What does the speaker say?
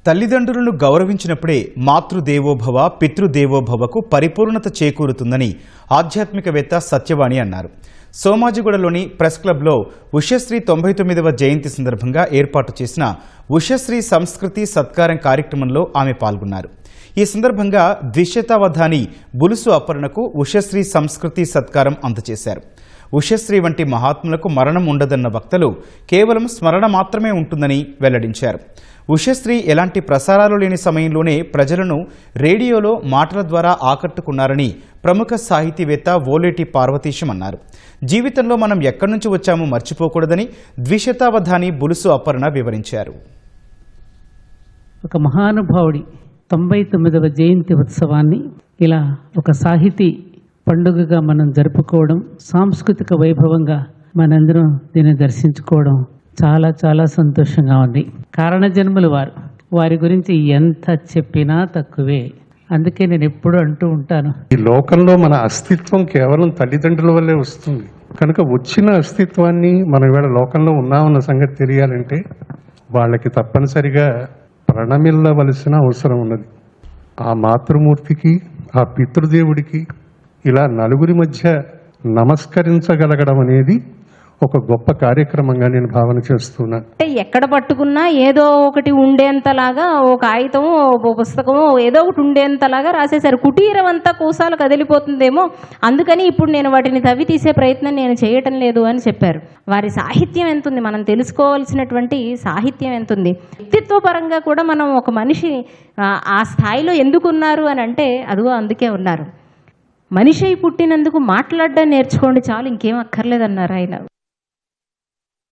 తల్లిదండ్రులను గౌరవించినప్పుడే మాతృదేవోభవ పితృదేవోభవకు పరిపూర్ణత చేకూరుతుందని ఆధ్యాత్మికవేత్త సత్యవాణి అన్నారు. సోమాజిగూడలోని ప్రెస్ క్లబ్లో ఉషశ్రీ 99వ జయంతి సందర్భంగా ఏర్పాటు చేసిన ఉషశ్రీ సంస్కృతి సత్కారం కార్యక్రమంలో ఆమె పాల్గొన్నారు. ఈ సందర్భంగా ద్విశతావధాని బులుసు అపర్ణకు ఉషశ్రీ సంస్కృతి సత్కారం అందజేశారు. ఉషశ్రీ వంటి మహాత్ములకు మరణం ఉండదన్న వక్తలు కేవలం స్మరణ మాత్రమే ఉంటుందని వెల్లడించారు. ఉషశ్రీ ఎలాంటి ప్రసారాలు లేని సమయంలోనే ప్రజలను రేడియోలో మాటల ద్వారా ఆకట్టుకున్నారని ప్రముఖ సాహితీవేత్త ఓలేటి పార్వతీశం అన్నారు. జీవితంలో మనం ఎక్కడి నుంచి వచ్చామో మర్చిపోకూడదని ద్విశతావధాని బులుసు అపర్ణ వివరించారు. ఒక మహానుభావుడి 99వ జయంతి ఉత్సవాన్ని ఇలా ఒక సాహితీ పండుగగా మనం జరుపుకోవడం, సాంస్కృతిక వైభవంగా మనందరం దీన్ని దర్శించుకోవడం చాలా చాలా సంతోషంగా ఉంది. కారణజన్ములు వారి గురించి ఎంత చెప్పినా తక్కువే. అందుకే నేను ఎప్పుడు అంటూ ఉంటాను, ఈ లోకంలో మన అస్తిత్వం కేవలం తల్లిదండ్రుల వల్లే వస్తుంది. కనుక వచ్చిన అస్తిత్వాన్ని మనం ఇవాళ లోకంలో ఉన్నామన్న సంగతి తెలియాలంటే వాళ్ళకి తప్పనిసరిగా ప్రణమిల్లవలసిన అవసరం ఉన్నది. ఆ మాతృమూర్తికి, ఆ పితృదేవుడికి ఇలా నలుగురి మధ్య నమస్కరించగలగడం అనేది ఒక గొప్ప కార్యక్రమంగా నేను భావన చేస్తున్నాను. ఎక్కడ పట్టుకున్నా ఏదో ఒకటి ఉండేంతలాగా ఓ కాగితము, ఓ పుస్తకము, ఏదో ఒకటి ఉండేంతలాగా రాసేశారు. కుటీరం అంతా కూసాలు కదిలిపోతుందేమో, అందుకని ఇప్పుడు నేను వాటిని తవ్వి తీసే ప్రయత్నం నేను చేయటం లేదు అని చెప్పారు. వారి సాహిత్యం ఎంతుంది, మనం తెలుసుకోవాల్సినటువంటి సాహిత్యం ఎంతుంది. వ్యక్తిత్వ పరంగా కూడా మనం ఒక మనిషి ఆ స్థాయిలో ఎందుకున్నారు అని అంటే అదిగో అందుకే ఉన్నారు. మనిషి పుట్టినందుకు మాట్లాడడం నేర్చుకోండి చాలు, ఇంకేం అక్కర్లేదన్నారు ఆయన.